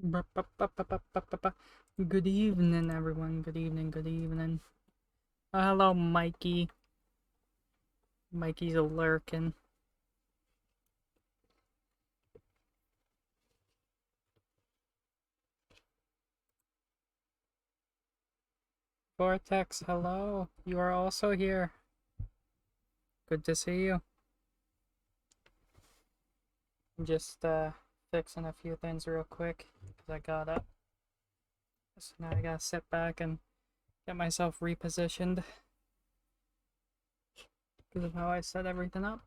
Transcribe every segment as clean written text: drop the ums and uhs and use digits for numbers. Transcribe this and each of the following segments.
Good evening, everyone. Good evening, good evening. Hello, Mikey. Mikey's a lurking. Vortex, hello. You are also here. Good to see you. I'm just fixing a few things real quick because I got up. So now I gotta sit back and get myself repositioned because of how I set everything up.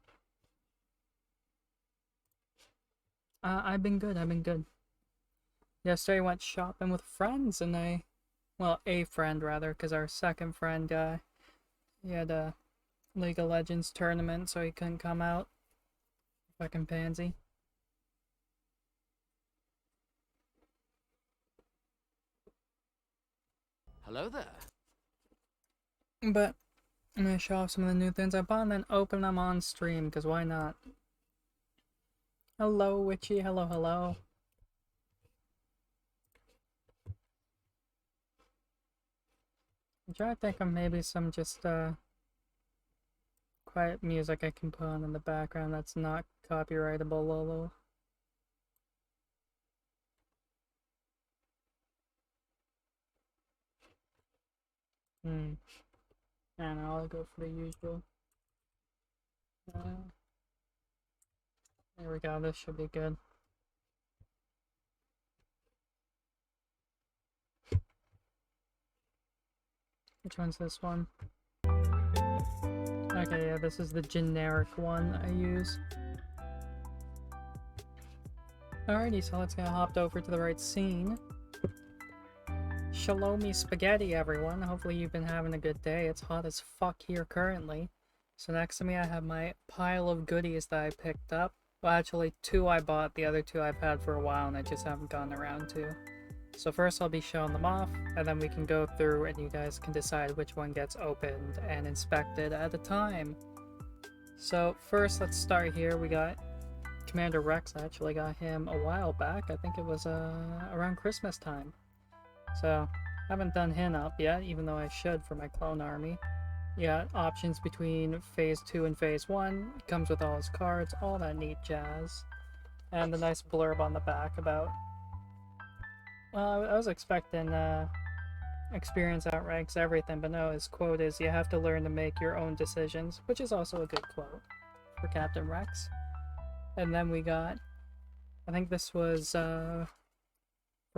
I've been good. I've been good. Yesterday I went shopping with friends and well, a friend rather, because our second friend, he had a League of Legends tournament, so he couldn't come out. Fucking pansy. Hello there. But I'm gonna show off some of the new things I bought and then open them on stream, because why not? Hello, Witchy. Hello, hello. I'm trying to think of maybe some just quiet music I can put on in the background that's not copyrightable, Lolo. I don't know, I'll go for the usual. There we go, this should be good. Which one's this one? Okay, yeah, this is the generic one I use. Alrighty, so let's get hopped over to the right scene. Shalomi spaghetti, everyone. Hopefully you've been having a good day. It's hot as fuck here currently. So next to me I have my pile of goodies that I picked up. Well, actually, two I bought, the other two I've had for a while and I just haven't gotten around to. So first I'll be showing them off, and then we can go through and you guys can decide which one gets opened and inspected at a time. So first, let's start here. We got Commander Rex. I actually got him a while back. I think it was around Christmas time. So haven't done him up yet, even though I should for my clone army. You got options between Phase 2 and Phase 1. It comes with all his cards, all that neat jazz. And the nice blurb on the back about... Well, I was expecting experience outranks everything, but no, his quote is, you have to learn to make your own decisions, which is also a good quote for Captain Rex. And then we got, I think this was for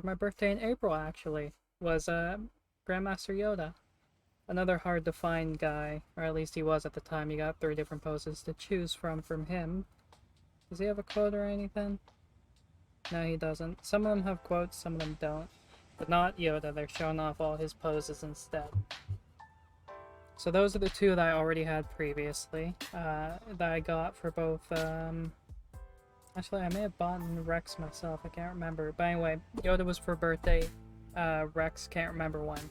my birthday in April actually, was Grandmaster Yoda. Another hard to find guy, or at least he was at the time. You got 3 different poses to choose from him. Does he have a quote or anything? No, he doesn't. Some of them have quotes, some of them don't. But not Yoda, they're showing off all his poses instead. So those are the 2 that I already had previously, that I got for both, actually I may have bought Rex myself, I can't remember. But anyway, Yoda was for birthday, Rex, can't remember when.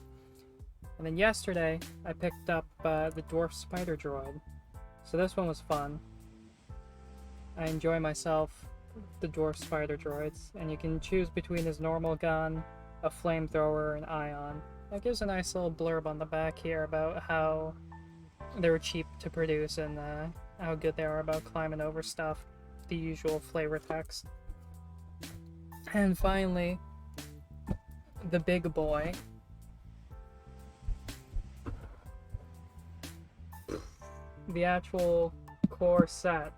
And then yesterday, I picked up the Dwarf Spider Droid. So this one was fun. I enjoy myself the Dwarf Spider Droids, and you can choose between his normal gun, a flamethrower, and ion. That gives a nice little blurb on the back here about how they were cheap to produce and how good they are about climbing over stuff. The usual flavor text. And finally, the big boy. The actual core set,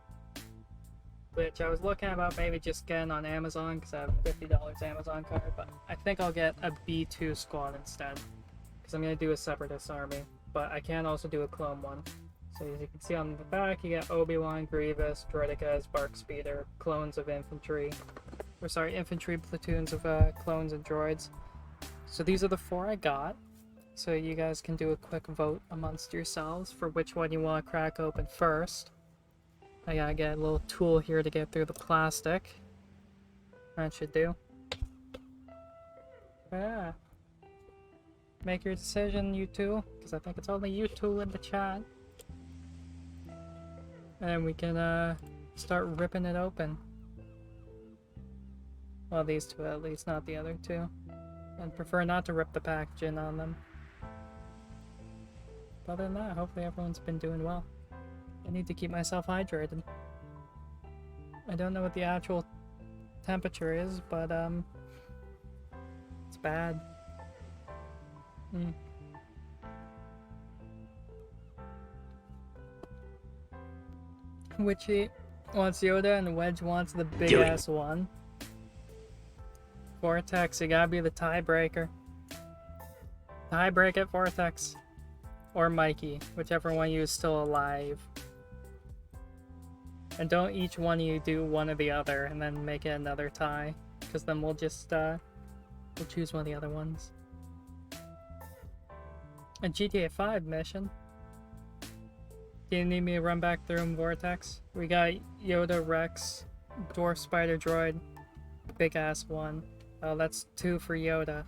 which I was looking about maybe just getting on Amazon because I have a $50 Amazon card, but I think I'll get a B2 squad instead because I'm going to do a Separatist army, but I can also do a clone one. So as you can see on the back, you get Obi-Wan, Grievous, Droidekas, Bark Speeder, clones of infantry, or sorry, infantry platoons of clones and droids. So these are the 4 I got. So you guys can do a quick vote amongst yourselves for which one you want to crack open first. I gotta get a little tool here to get through the plastic. That should do. Yeah. Make your decision, you two, because I think it's only you two in the chat. And we can start ripping it open. Well, these two at least, not the other two. I'd prefer not to rip the packaging on them. But other than that, hopefully everyone's been doing well. I need to keep myself hydrated. I don't know what the actual temperature is, but it's bad. Witchy wants Yoda and Wedge wants the big ass one. Vortex, you gotta be the tiebreaker. Tiebreak it, Vortex. Or Mikey, whichever one of you is still alive. And don't each one of you do one or the other and then make it another tie. Because then we'll just, we'll choose one of the other ones. A GTA 5 mission. Do you need me to run back through them, Vortex? We got Yoda, Rex, Dwarf Spider Droid, big ass one. Oh, that's 2 for Yoda.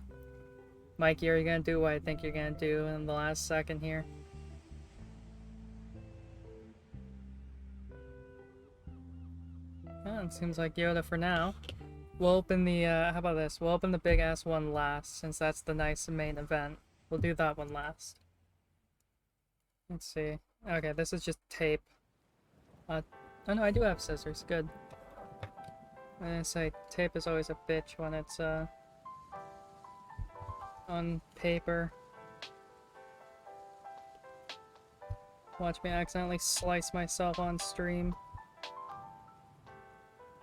Mikey, are you gonna do what I think you're gonna do in the last second here? Oh, it seems like Yoda for now. We'll open the, how about this? We'll open the big ass one last, since that's the nice main event. We'll do that one last. Let's see. Okay, this is just tape. Oh no, I do have scissors. Good. I'm gonna say tape is always a bitch when it's, on paper. Watch me accidentally slice myself on stream.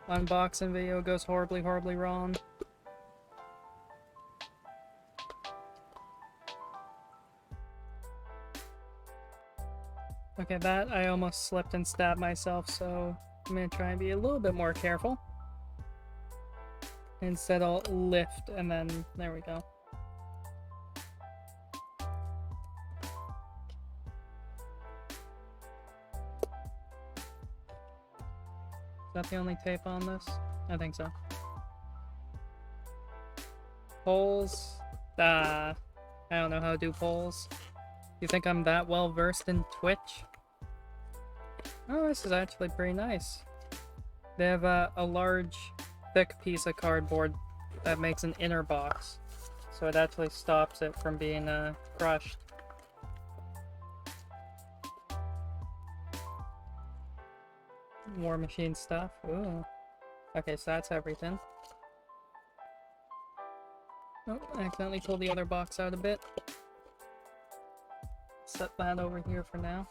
Unboxing video goes horribly, horribly wrong. Okay, that I almost slipped and stabbed myself, so I'm gonna try and be a little bit more careful. Instead I'll lift and then, there we go. Is that the only tape on this? I think so. Polls? I don't know how to do polls. You think I'm that well versed in Twitch? Oh, this is actually pretty nice. They have a large, thick piece of cardboard that makes an inner box. So it actually stops it from being crushed. War Machine stuff. Ooh. Okay, so that's everything. Oh, I accidentally pulled the other box out a bit. Set that over here for now.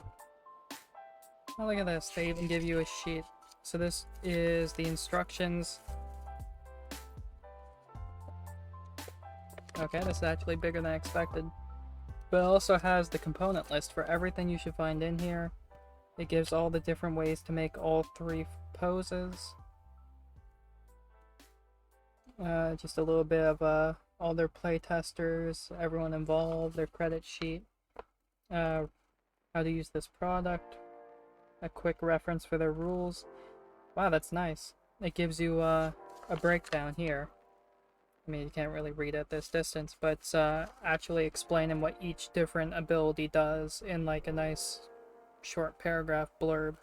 Oh, look at this. They even give you a sheet. So this is the instructions. Okay, this is actually bigger than I expected. But it also has the component list for everything you should find in here. It gives all the different ways to make all 3 poses. Just a little bit of all their playtesters, everyone involved, their credit sheet, how to use this product, a quick reference for their rules. Wow, that's nice. It gives you a breakdown here. I mean, you can't really read at this distance, but it's actually explaining what each different ability does in like a nice short paragraph blurb.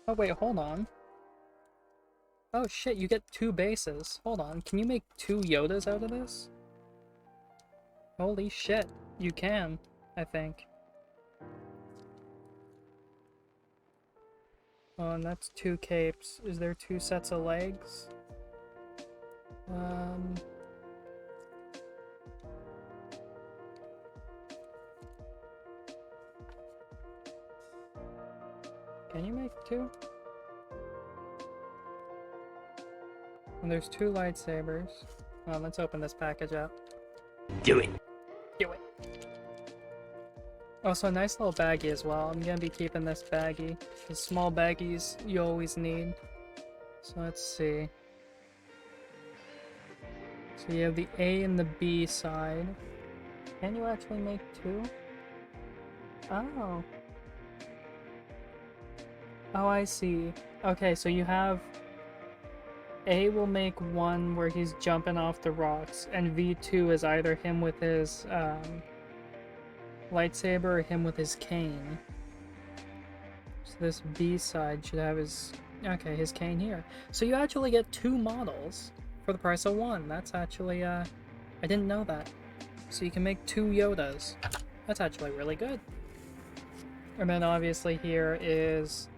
Oh wait, hold on. Oh shit, you get 2 bases. Hold on, can you make 2 Yodas out of this? Holy shit, you can, I think. Oh, and that's 2 capes. Is there 2 sets of legs? Can you make 2? And there's 2 lightsabers. Oh, let's open this package up. Do it. Do it. Also, a nice little baggie as well. I'm gonna be keeping this baggie. The small baggies you always need. So let's see. So you have the A and the B side. Can you actually make 2? Oh. Oh, I see. Okay, so you have... A will make 1 where he's jumping off the rocks, and V2 is either him with his, lightsaber or him with his cane. So this B side should have his... Okay, his cane here. So you actually get 2 models for the price of 1. That's actually, I didn't know that. So you can make 2 Yodas. That's actually really good. And then obviously here is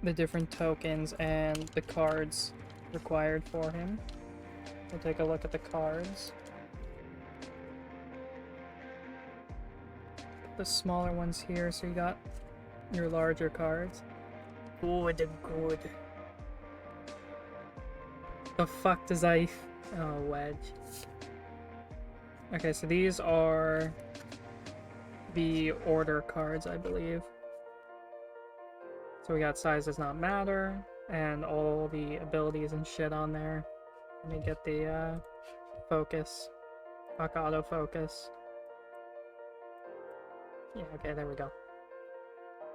the different tokens and the cards required for him. We'll take a look at the cards. The smaller ones here, so you got your larger cards. Good. The fuck does I... Oh, Wedge. Okay, so these are the order cards, I believe. So we got size does not matter, and all the abilities and shit on there. Let me get the focus. Fuck autofocus. Yeah, okay, there we go.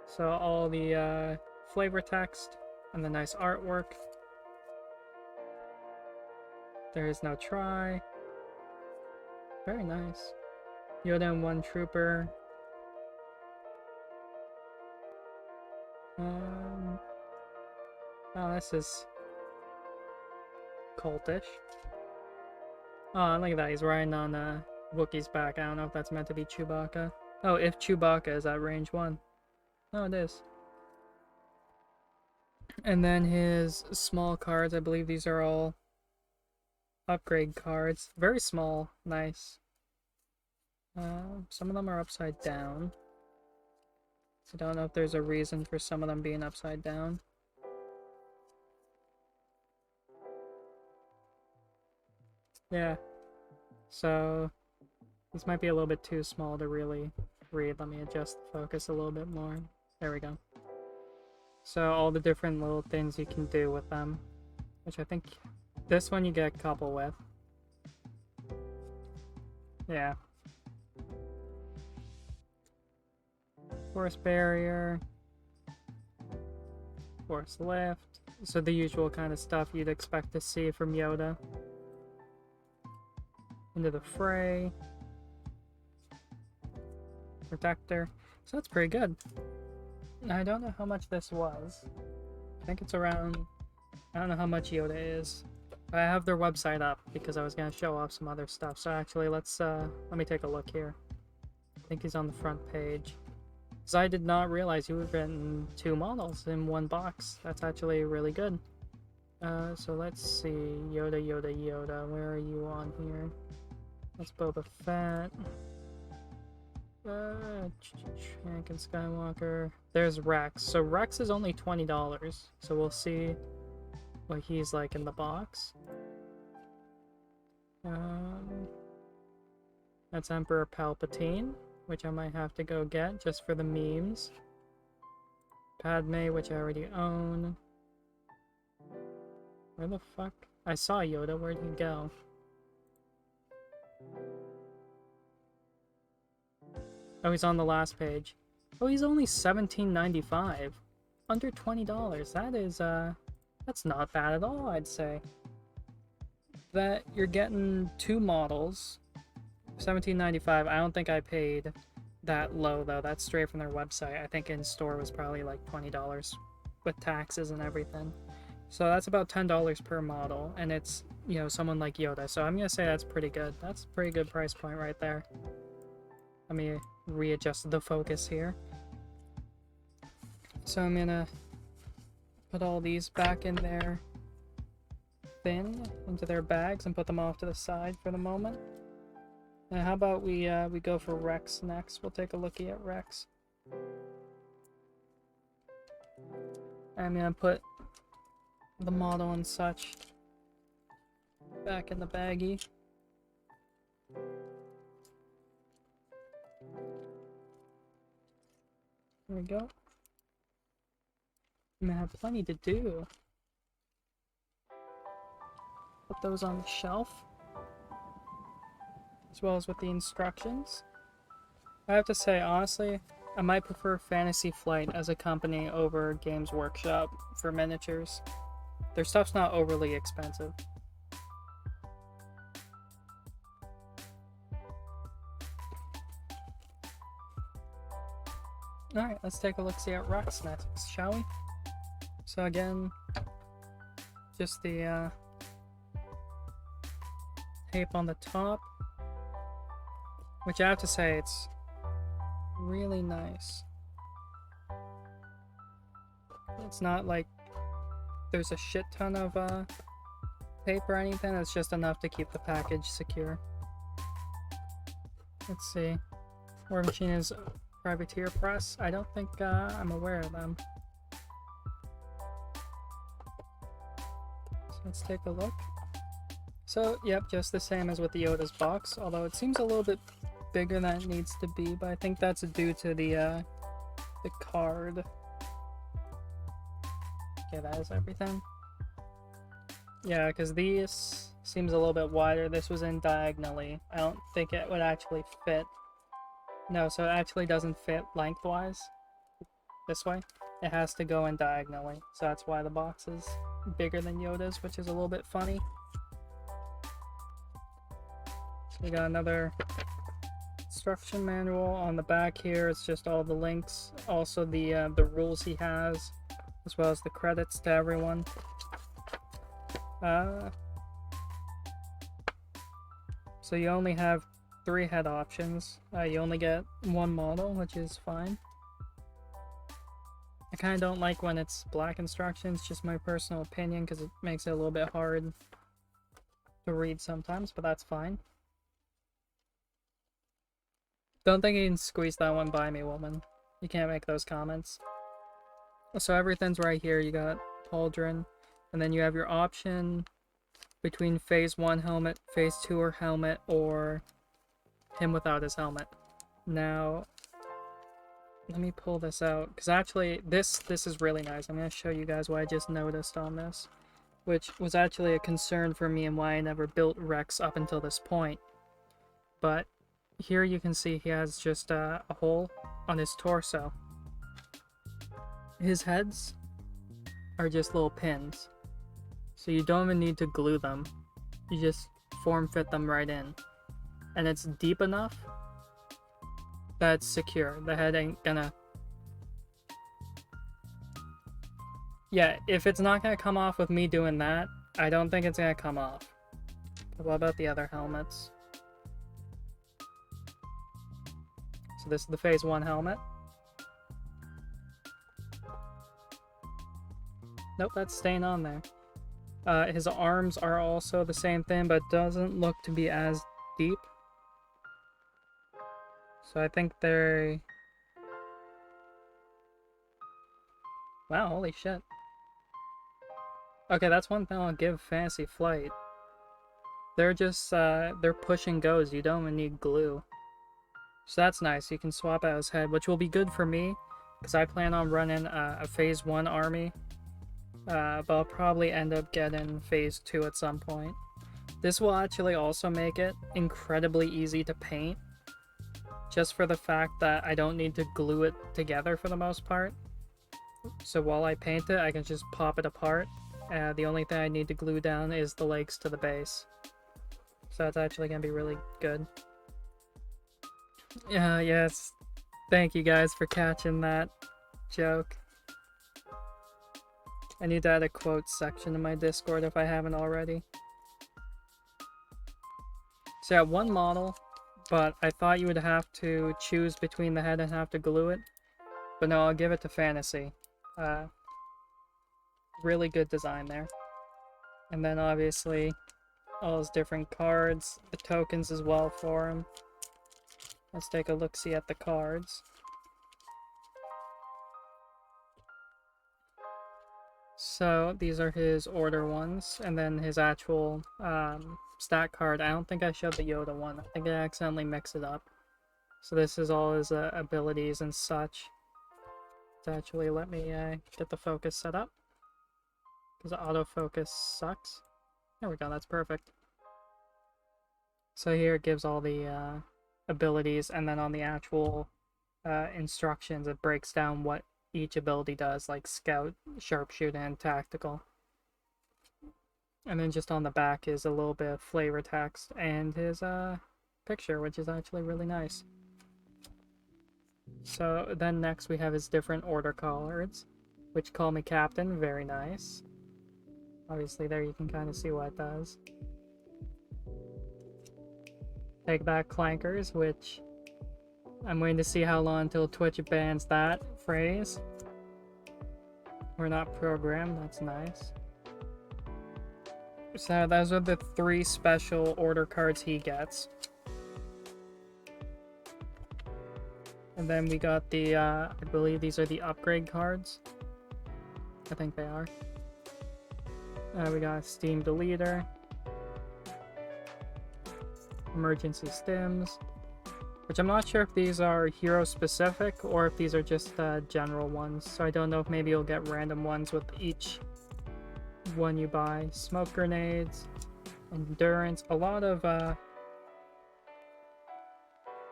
So all the flavor text and the nice artwork. There is no try. Very nice. Yoda and 1 trooper. Oh, this is cultish. Oh, look at that. He's riding on Wookiee's back. I don't know if that's meant to be Chewbacca. Oh, if Chewbacca is at range 1. Oh, it is. And then his small cards. I believe these are all upgrade cards. Very small. Nice. Some of them are upside down. I don't know if there's a reason for some of them being upside down. Yeah. So, these might be a little bit too small to really read. Let me adjust the focus a little bit more. There we go. So, all the different little things you can do with them. Which I think this one you get a couple with. Yeah. Force barrier. Force lift. So the usual kind of stuff you'd expect to see from Yoda. Into the fray. Protector. So that's pretty good. I don't know how much this was. I think it's around... I don't know how much Yoda is. I have their website up because I was going to show off some other stuff. So actually, let me take a look here. I think he's on the front page. Because I did not realize you would written 2 models in 1 box. That's actually really good. So let's see. Yoda. Where are you on here? That's Boba Fett. Anakin Skywalker. There's Rex. So Rex is only $20. So we'll see what he's like in the box. That's Emperor Palpatine, which I might have to go get just for the memes. Padme, which I already own. Where the fuck? I saw Yoda. Where'd he go? Oh, he's on the last page. Oh, he's only $17.95. Under $20. That is, that's not bad at all, I'd say. That you're getting 2 models. $17.95. I don't think I paid that low, though. That's straight from their website. I think in store was probably like $20 with taxes and everything. So that's about $10 per model, and it's, you know, someone like Yoda. So I'm gonna say that's pretty good. That's a pretty good price point right there. Let me readjust the focus here. So I'm gonna put all these back in their bin, into their bags, and put them off to the side for the moment. Now how about we go for Rex next? We'll take a looky at Rex. I'm gonna put the model and such back in the baggie. There we go. I'm gonna have plenty to do. Put those on the shelf, as well as with the instructions. I have to say, honestly, I might prefer Fantasy Flight as a company over Games Workshop for miniatures. Their stuff's not overly expensive. Alright, let's take a look see at Rex next, shall we? So again, just the tape on the top, which I have to say, it's really nice. It's not like there's a shit ton of tape or anything, it's just enough to keep the package secure. Let's see. War Machine is Privateer Press. I don't think I'm aware of them. So let's take a look. So, yep, just the same as with the Yoda's box, although it seems a little bit bigger than it needs to be, but I think that's due to the card. Okay, that is everything. Yeah, because these seems a little bit wider. This was in diagonally. I don't think it would actually fit. No, so it actually doesn't fit lengthwise. This way. It has to go in diagonally. So that's why the box is bigger than Yoda's, which is a little bit funny. So we got another instruction manual on the back here. It's just all the links. Also the rules he has, as well as the credits to everyone. So you only have 3 head options. You only get 1 model, which is fine. I kind of don't like when it's black instructions, just my personal opinion, because it makes it a little bit hard to read sometimes, but that's fine. Don't think you can squeeze that one by me, woman. You can't make those comments. So everything's right here. You got Pauldron, and then you have your option between Phase 1 helmet, Phase 2 helmet, or him without his helmet. Now, let me pull this out, because actually this is really nice. I'm going to show you guys what I just noticed on this, which was actually a concern for me and why I never built Rex up until this point. But here you can see he has just a hole on his torso. His heads are just little pins, so you don't even need to glue them. You just form fit them right in, and it's deep enough that it's secure. The head ain't gonna... Yeah, if it's not gonna come off with me doing that, I don't think it's gonna come off. But what about the other helmets? So this is the Phase 1 helmet. Nope, that's staying on there. His arms are also the same thing, but doesn't look to be as deep. So I think they're... Wow, holy shit. Okay, that's one thing I'll give Fantasy Flight. They're just, they're push and goes. You don't even need glue. So that's nice. You can swap out his head, which will be good for me, because I plan on running a Phase 1 army. But I'll probably end up getting Phase 2 at some point. This will actually also make it incredibly easy to paint, just for the fact that I don't need to glue it together for the most part. So while I paint it, I can just pop it apart. The only thing I need to glue down is the legs to the base. So that's actually going to be really good. Yes. Thank you guys for catching that joke. I need to add a quotes section in my Discord if I haven't already. So yeah, 1 model, but I thought you would have to choose between the head and have to glue it. But no, I'll give it to Fantasy. Really good design there. And then obviously all his different cards, the tokens as well for him. Let's take a look-see at the cards. So these are his order ones, and then his actual stat card. I don't think I showed the Yoda one. I think I accidentally mixed it up. So this is all his abilities and such. To actually let me get the focus set up, because autofocus sucks. There we go, that's perfect. So here it gives all the abilities, and then on the actual instructions it breaks down what each ability does, like Scout, Sharpshooter, and Tactical. And then just on the back is a little bit of flavor text and his picture, which is actually really nice. So then next we have his different order cards, which call me captain, very nice. Obviously there you can kind of see what it does. Take back clankers, which I'm waiting to see how long until Twitch bans that phrase. We're not programmed, that's nice. So those are the 3 special order cards he gets. And then we got the, I believe these are the upgrade cards. I think they are. We got Steam Deleter. Emergency Stims. Which I'm not sure if these are hero specific or if these are just general ones. So I don't know if maybe you'll get random ones with each one you buy. Smoke grenades. Endurance. A lot of,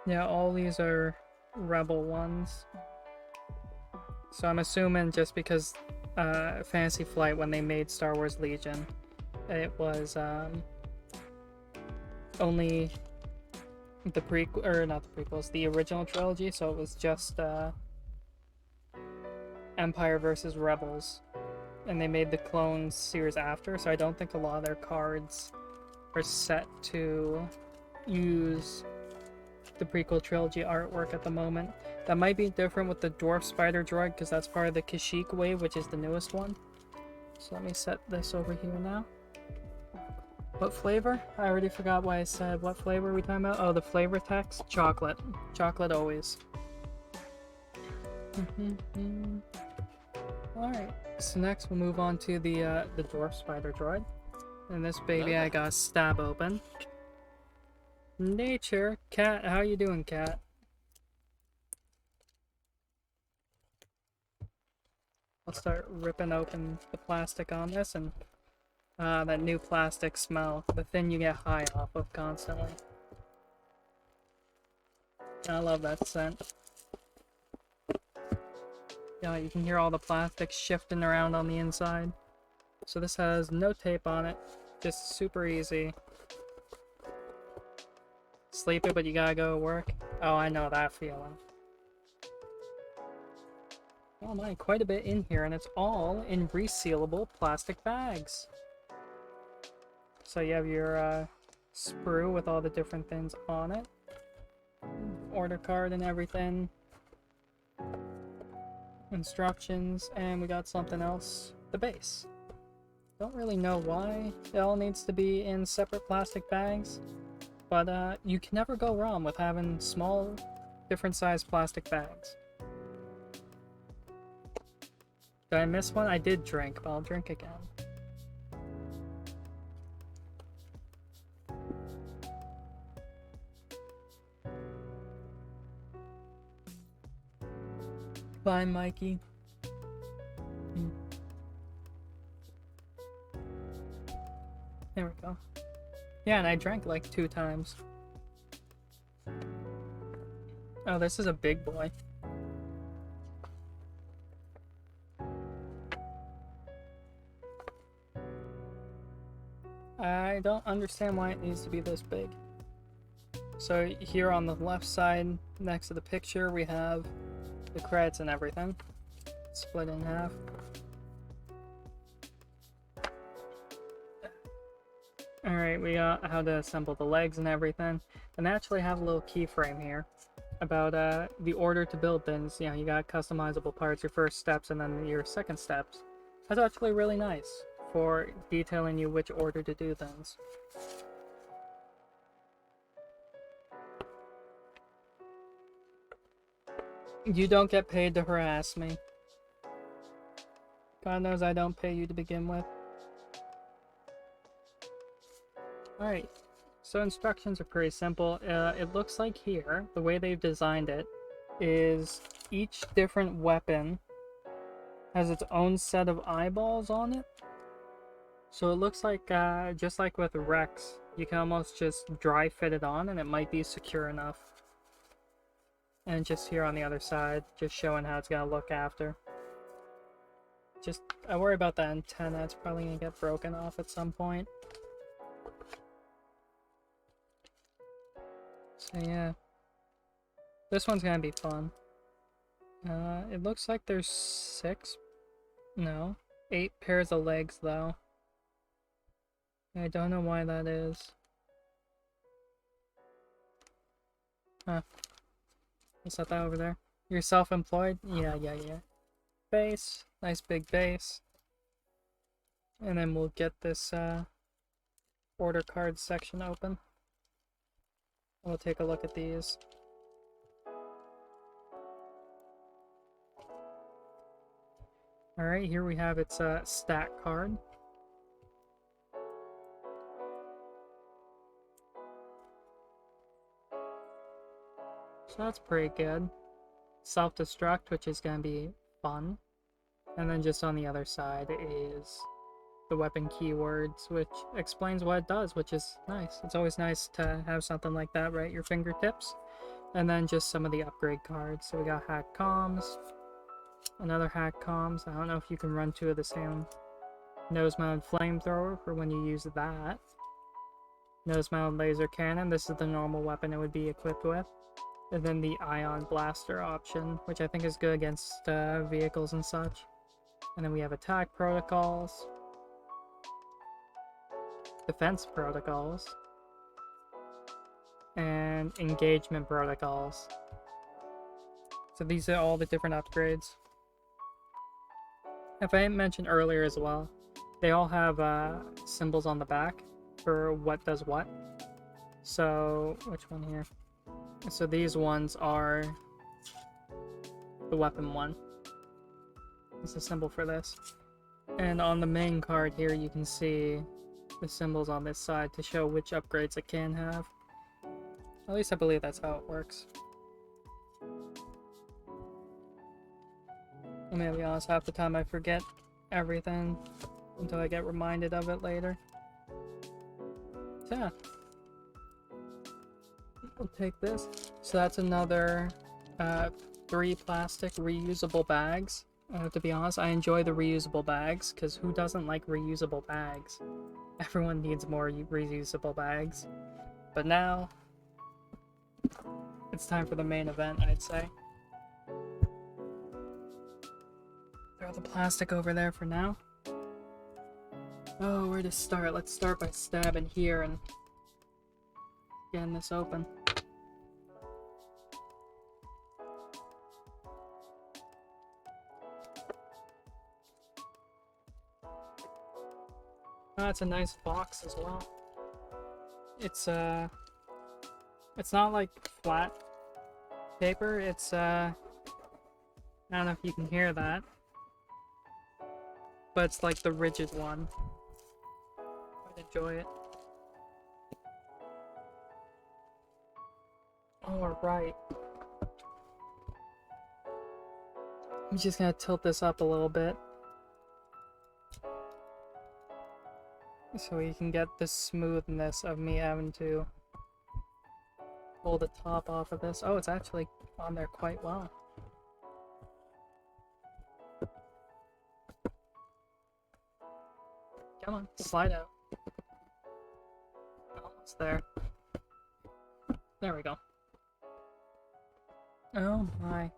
yeah, all these are rebel ones. So I'm assuming just because Fantasy Flight, when they made Star Wars Legion, it was only the prequel, or not the prequels, the original trilogy, so it was just Empire versus Rebels, and they made the Clone series after, so I don't think a lot of their cards are set to use the prequel trilogy artwork at the moment. That might be different with the Dwarf Spider Droid, because that's part of the Kashyyyk wave, which is the newest one. So let me set this over here now. What flavor? I already forgot why I said what flavor are we talking about. Oh, the flavor text? Chocolate. Chocolate always. Alright, so next we'll move on to the Dwarf Spider Droid. And this baby I got stab open. Nature. Cat, how you doing, cat? I'll start ripping open the plastic on this, and that new plastic smell, the thing you get high off of constantly. I love that scent. Yeah, you can hear all the plastic shifting around on the inside. So this has no tape on it, just super easy. Sleepy, but you gotta go to work. Oh, I know that feeling. Oh my, quite a bit in here, and it's all in resealable plastic bags. So you have your sprue with all the different things on it. Order card and everything. Instructions, and we got something else. The base. Don't really know why it all needs to be in separate plastic bags, but you can never go wrong with having small, different sized plastic bags. Did I miss one? I did drink, but I'll drink again. Bye, Mikey. There we go. Yeah, and I drank like 2 times. Oh, this is a big boy. I don't understand why it needs to be this big. So here on the left side, next to the picture, we have the credits and everything. Split in half. Alright, we got how to assemble the legs and everything. And they actually have a little keyframe here about the order to build things. You know, you got customizable parts, your first steps, and then your second steps. That's actually really nice for detailing you which order to do things. You don't get paid to harass me. God knows I don't pay you to begin with. Alright, so instructions are pretty simple. It looks like here, the way they've designed it, is each different weapon has its own set of eyeballs on it. So it looks like, just like with Rex, you can almost just dry fit it on and it might be secure enough. And just here on the other side, just showing how it's gonna look after. Just, I worry about that antenna, it's probably gonna get broken off at some point. So yeah, this one's gonna be fun. It looks like there's 6, no, 8 pairs of legs though. I don't know why that is. Huh. I'll set that over there. You're self-employed? Yeah. Base. Nice big base. And then we'll get this order card section open. We'll take a look at these. Alright, here we have its stat card. So that's pretty good. Self-destruct, which is going to be fun. And then just on the other side is the weapon keywords, which explains what it does, which is nice. It's always nice to have something like that right at your fingertips. And then just some of the upgrade cards. So we got hack comms, another hack comms. I don't know if you can run 2 of the same. Nose-mounted flamethrower for when you use that. Nose-mounted laser cannon. This is the normal weapon it would be equipped with. And then the ion blaster option, which I think is good against vehicles and such. And then we have attack protocols, defense protocols, and engagement protocols. So these are all the different upgrades. If I didn't mention earlier as well, they all have symbols on the back for what does what. So, which one here? So these ones are the weapon one. It's a symbol for this. And on the main card here you can see the symbols on this side to show which upgrades it can have. At least I believe that's how it works. I'm gonna be honest, half the time I forget everything until I get reminded of it later. So yeah. We'll take this. So that's another 3 plastic reusable bags. To be honest, I enjoy the reusable bags, because who doesn't like reusable bags? Everyone needs more reusable bags. But now, it's time for the main event, I'd say. Throw the plastic over there for now. Oh, where to start? Let's start by stabbing here and getting this open. Oh, it's a nice box as well. It's not like flat paper, it's I don't know if you can hear that, but it's like the rigid one. I enjoy it. Alright. I'm just gonna tilt this up a little bit, so you can get the smoothness of me having to pull the top off of this. Oh, it's actually on there quite well. Come on, slide out. Almost there. There we go. Oh my.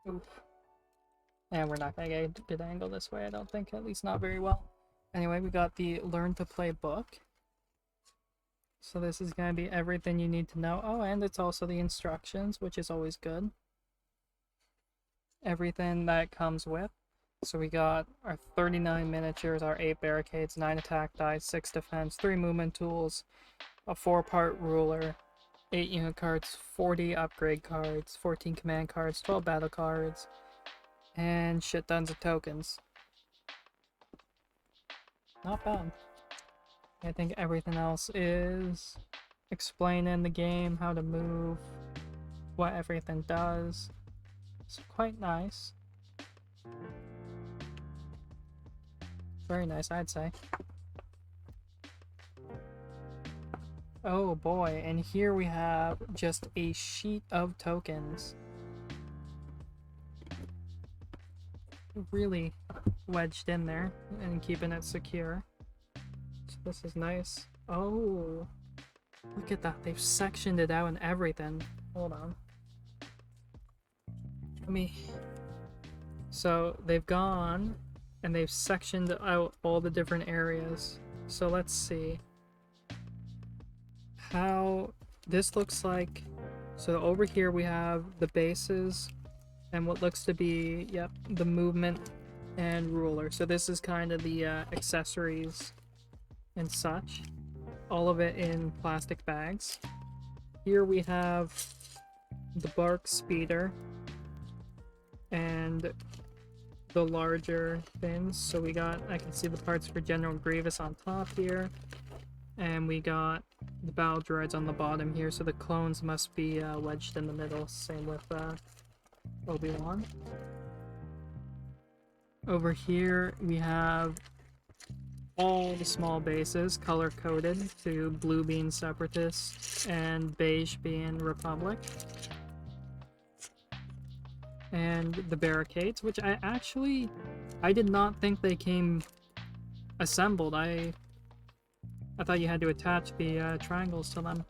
Oof. And we're not gonna get a good angle this way, I don't think, at least not very well. Anyway, we got the Learn to Play book. So this is gonna be everything you need to know. Oh, and it's also the instructions, which is always good. Everything that comes with. So we got our 39 miniatures, our 8 barricades, 9 attack dice, 6 defense, 3 movement tools, a 4-part ruler, 8 unit cards, 40 upgrade cards, 14 command cards, 12 battle cards, and shit tons of tokens. Not bad. I think everything else is explaining the game, how to move, what everything does. It's quite nice. Very nice, I'd say. Oh boy, and here we have just a sheet of tokens. Really wedged in there and keeping it secure. So this is nice. Oh, look at that. They've sectioned it out and everything. hold on. Let me... So, they've gone, and they've sectioned out all the different areas. So let's see how this looks like. So over here we have the bases and what looks to be, yep, the movement and ruler. So this is kind of the accessories and such. All of it in plastic bags. Here we have the bark speeder and the larger fins. So we got, I can see the parts for General Grievous on top here, and we got the battle droids on the bottom here, so the clones must be wedged in the middle. Same with Obi-Wan. Over here we have all the small bases color coded to blue being Separatists and beige being Republic. And the barricades, which I did not think they came assembled. I thought you had to attach the triangles to them.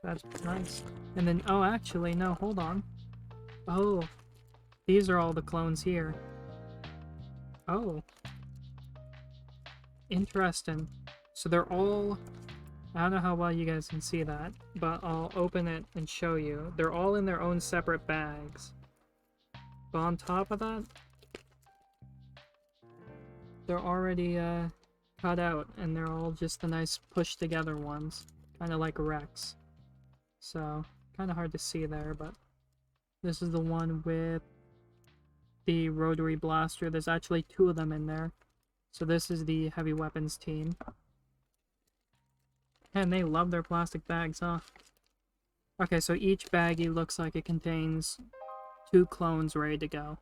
That's nice. And then, oh, actually, no, hold on. Oh, these are all the clones here. Oh. Interesting. So they're all... I don't know how well you guys can see that, but I'll open it and show you. They're all in their own separate bags. But on top of that, they're already cut out, and they're all just the nice pushed together ones. Kind of like Rex. So, kind of hard to see there, but this is the one with the rotary blaster. There's actually two of them in there. So this is the heavy weapons team. And they love their plastic bags, huh? Okay, so each baggie looks like it contains 2 clones ready to go.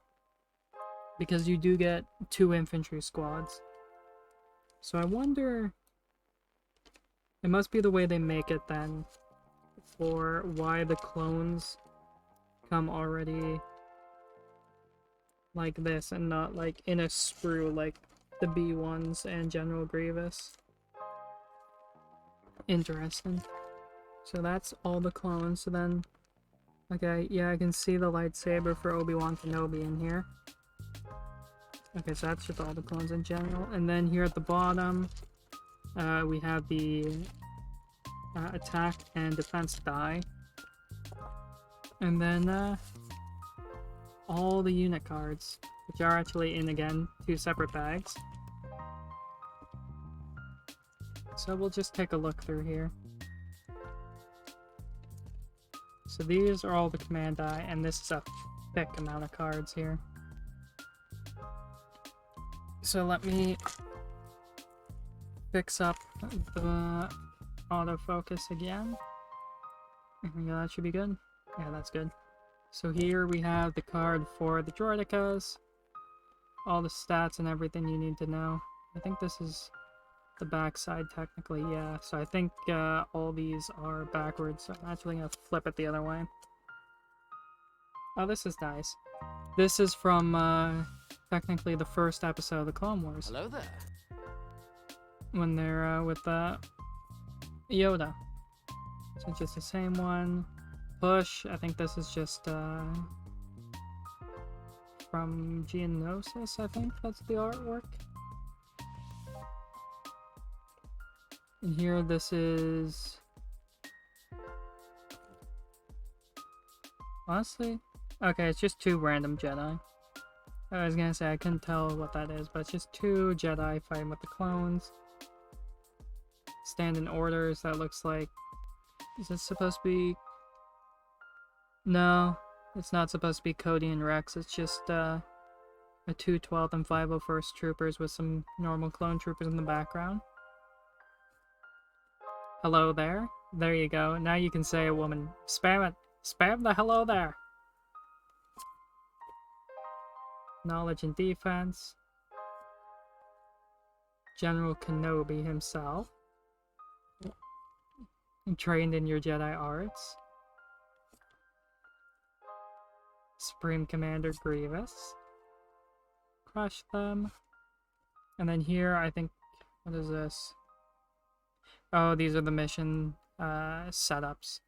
Because you do get 2 infantry squads. So I wonder... It must be the way they make it then, for why the clones come already like this and not like in a sprue like the B1s and General Grievous. Interesting. So that's all the clones. So then, okay, yeah, I can see the lightsaber for Obi-Wan Kenobi in here. Okay, so that's just all the clones in general. And then here at the bottom, we have the attack and defense die. And then all the unit cards, which are actually in, again, 2 separate bags. So we'll just take a look through here. So these are all the command die, and this is a thick amount of cards here. So let me fix up the autofocus again. There we go, that should be good. Yeah, that's good. So here we have the card for the Droidekas. All the stats and everything you need to know. I think this is the backside technically, yeah. So I think all these are backwards. So I'm actually gonna flip it the other way. Oh, this is nice. This is from technically the first episode of the Clone Wars. Hello there. When they're with Yoda. So it's just the same one. Push, I think this is just from Geonosis, I think that's the artwork. And here this is... Honestly? Okay, it's just 2 random Jedi. I was gonna say I couldn't tell what that is, but it's just 2 Jedi fighting with the clones. Stand in orders, that looks like... Is this supposed to be... No, it's not supposed to be Cody and Rex, it's just a 212th and 501st troopers with some normal clone troopers in the background. Hello there. There you go. Now you can say a woman. Spam it. Spam the hello there. Knowledge and defense. General Kenobi himself. Trained in your Jedi arts. Supreme Commander Grievous. Crush them. And then here, I think... What is this? Oh, these are the mission setups.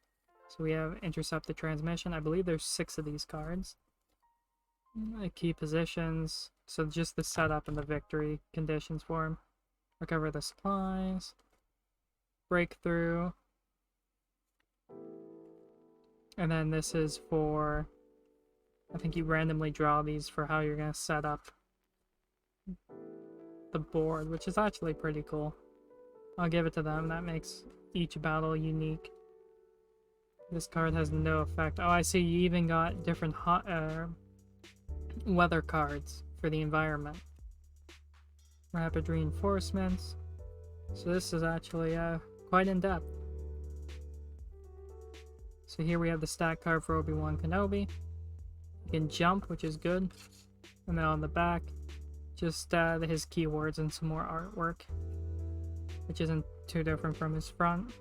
So we have intercept the transmission. I believe there's 6 of these cards. Key positions. So just the setup and the victory conditions for him. Recover the supplies. Breakthrough. And then this is for, I think you randomly draw these for how you're going to set up the board, which is actually pretty cool. I'll give it to them. That makes each battle unique. This card has no effect. Oh, I see. You even got different weather cards for the environment. Rapid reinforcements. So this is actually quite in-depth. So here we have the stat card for Obi-Wan Kenobi. You can jump, which is good. And then on the back, just his keywords and some more artwork, which isn't too different from his front.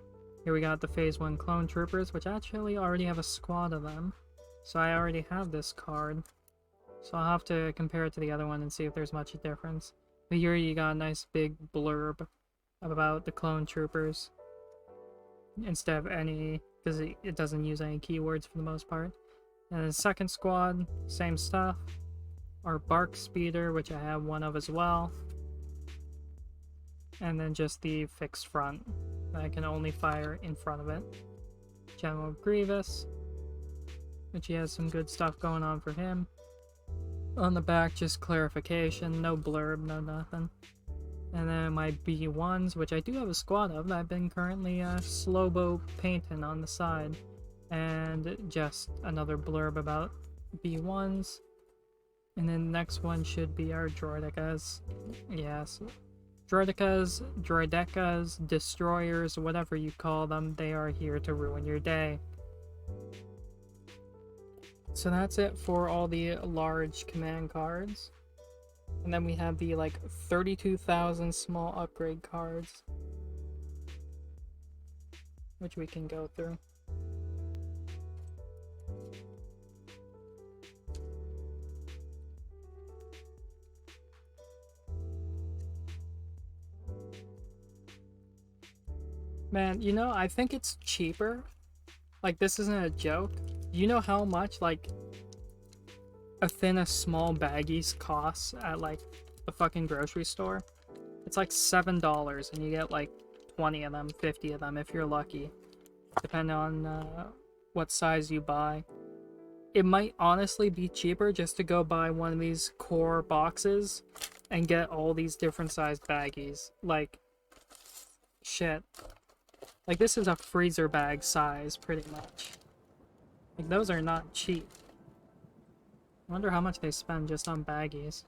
Here we got the Phase 1 Clone Troopers, which actually already have a squad of them. So I already have this card. So I'll have to compare it to the other one and see if there's much difference. But here you got a nice big blurb about the Clone Troopers, instead of any, because it doesn't use any keywords for the most part. And the second squad, same stuff. Our Bark Speeder, which I have one of as well. And then just the fixed front. I can only fire in front of it. General Grievous, which he has some good stuff going on for him. On the back, just clarification, no blurb, no nothing. And then my B1s, which I do have a squad of, that I've been currently slow-bo painting on the side. And just another blurb about B1s. And then the next one should be our Droidekas. Yes. Droidekas, destroyers, whatever you call them, they are here to ruin your day. So that's it for all the large command cards. And then we have the like 32,000 small upgrade cards, which we can go through. Man, you know, I think it's cheaper. Like, this isn't a joke. You know how much, like, a thin of small baggies costs at, like, the fucking grocery store? It's like $7, and you get, like, 20 of them, 50 of them, if you're lucky. Depending on what size you buy. It might honestly be cheaper just to go buy one of these core boxes and get all these different sized baggies. Like, shit. Like, this is a freezer bag size, pretty much. Like, those are not cheap. I wonder how much they spend just on baggies.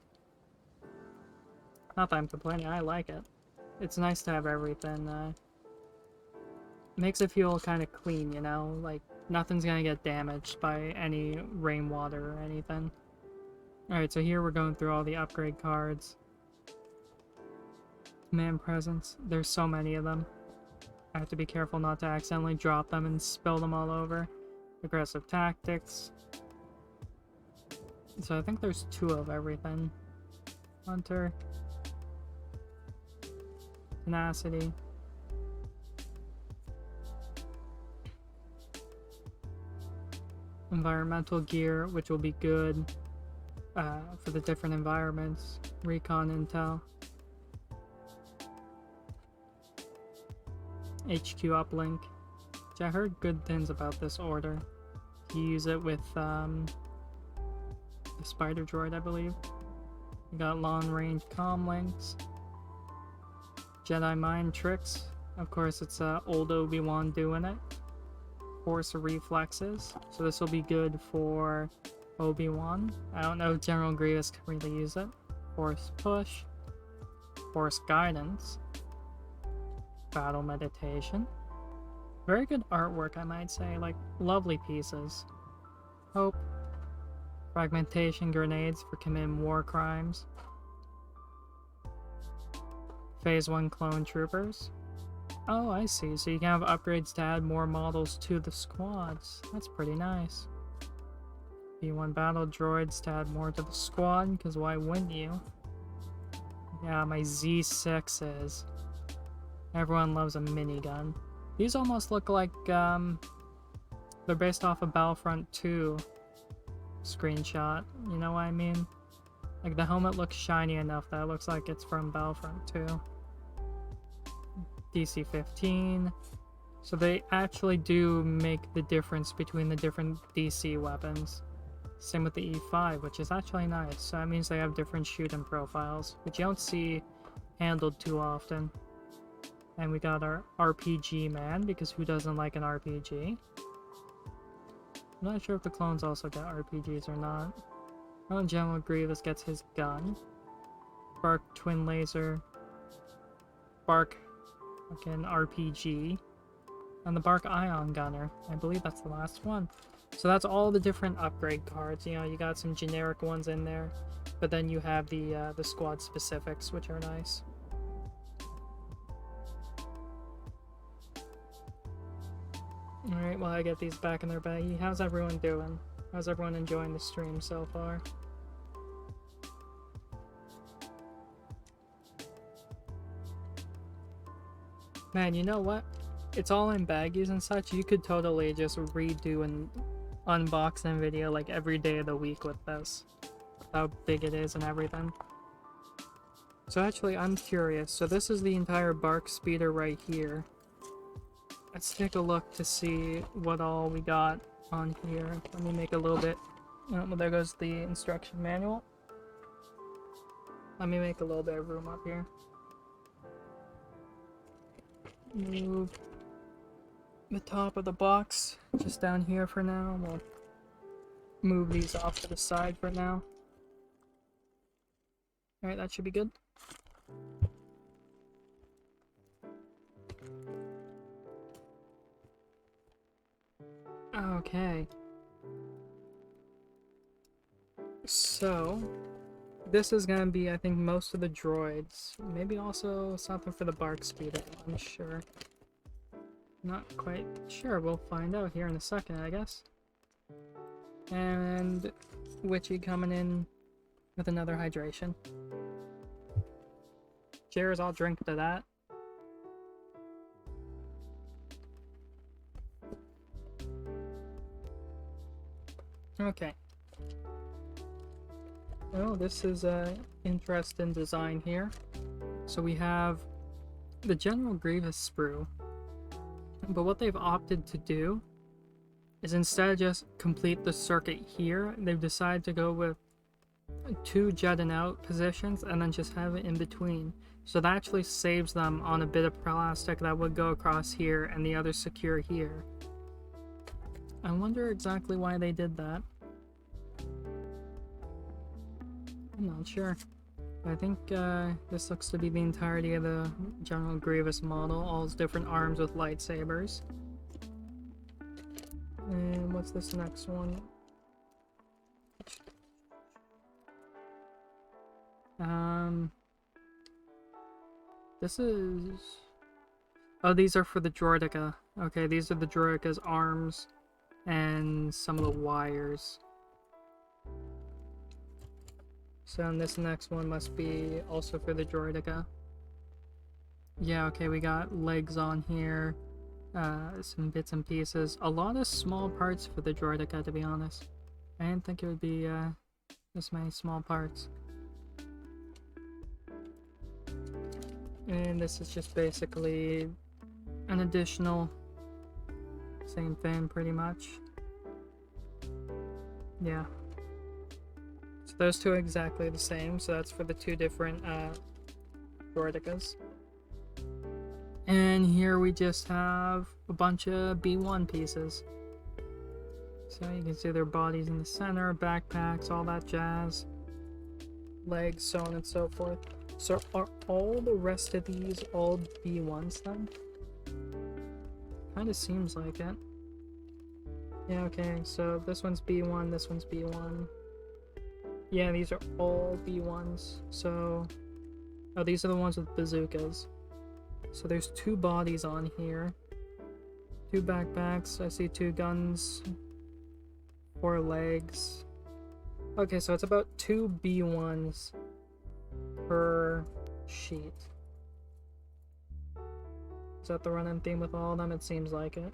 Not that I'm complaining, I like it. It's nice to have everything. Makes it feel kind of clean, you know? Like, nothing's gonna get damaged by any rainwater or anything. Alright, so here we're going through all the upgrade cards. Command presents. There's so many of them. I have to be careful not to accidentally drop them and spill them all over. Aggressive tactics. So I think there's 2 of everything. Hunter. Tenacity. Environmental gear, which will be good for the different environments. Recon intel. HQ uplink, which I heard good things about this order. You use it with the spider droid, I believe. You got long range comm links. Jedi mind tricks. Of course, it's old Obi-Wan doing it. Force reflexes. So this will be good for Obi-Wan. I don't know if General Grievous can really use it. Force push. Force guidance. Battle meditation. Very good artwork, I might say. Like, lovely pieces. Hope. Fragmentation grenades for committing war crimes. Phase 1 clone troopers. Oh, I see. So you can have upgrades to add more models to the squads. That's pretty nice. B1 battle droids to add more to the squad, because why wouldn't you? Yeah, my Z6s. Everyone loves a minigun. These almost look like, they're based off of Battlefront 2 screenshot. You know what I mean? Like, the helmet looks shiny enough that it looks like it's from Battlefront 2. DC-15. So they actually do make the difference between the different DC weapons. Same with the E5, which is actually nice. So that means they have different shooting profiles, which you don't see handled too often. And we got our RPG man, because who doesn't like an RPG? I'm not sure if the clones also get RPGs or not. Oh, and General Grievous gets his gun. Bark twin laser. Bark fucking RPG. And the Bark Ion Gunner. I believe that's the last one. So that's all the different upgrade cards. You know, you got some generic ones in there, but then you have the squad specifics, which are nice. Alright, well, I get these back in their baggie. How's everyone doing? How's everyone enjoying the stream so far? Man, you know what? It's all in baggies and such. You could totally just redo an unboxing video like every day of the week with this. How big it is and everything. So actually, I'm curious. So this is the entire Bark speeder right here. Let's take a look to see what all we got on here. Let me make a little bit... Oh, well, there goes the instruction manual. Let me make a little bit of room up here. Move the top of the box just down here for now. We'll move these off to the side for now. Alright, that should be good. Okay. So, this is gonna be, I think, most of the droids. Maybe also something for the Bark speeder, I'm sure. Not quite sure, we'll find out here in a second, I guess. And Witchy coming in with another hydration. Cheers, I'll drink to that. Okay. Oh, this is interesting design here. So we have the General Grievous sprue, but what they've opted to do is instead of just complete the circuit here, they've decided to go with 2 jetting out positions and then just have it in between. So that actually saves them on a bit of plastic that would go across here and the other secure here. I wonder exactly why they did that. I'm not sure. I think this looks to be the entirety of the General Grievous model, all his different arms with lightsabers. And what's this next one? This is... Oh, these are for the Droideka. Okay, these are the Droideka's arms and some of the wires. So and this next one must be also for the Droideka. Yeah, okay, we got legs on here. Some bits and pieces. A lot of small parts for the Droideka, to be honest. I didn't think it would be this many small parts. And this is just basically an additional same thing, pretty much. Yeah. So those two are exactly the same, so that's for the 2 different Droidekas. And here we just have a bunch of B1 pieces. So you can see their bodies in the center, backpacks, all that jazz. Legs, so on and so forth. So are all the rest of these all B1s then? Kinda seems like it. Yeah, okay, so this one's B1, this one's B1. Yeah, these are all B1s, so... Oh, these are the ones with bazookas. So there's 2 bodies on here. 2 backpacks, I see 2 guns. 4 legs. Okay, so it's about 2 B1s per sheet. Is that the running theme with all of them? It seems like it.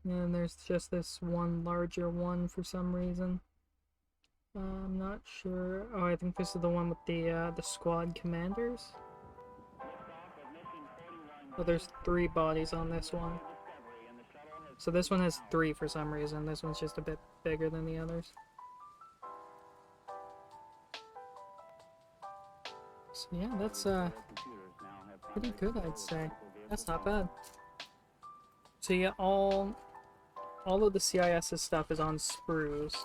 And there's just this one larger one for some reason. I'm not sure. Oh, I think this is the one with the squad commanders. Oh, there's 3 bodies on this one. So this one has 3 for some reason. This one's just a bit bigger than the others. So yeah, that's pretty good, I'd say. That's not bad. So yeah, all of the CIS's stuff is on sprues,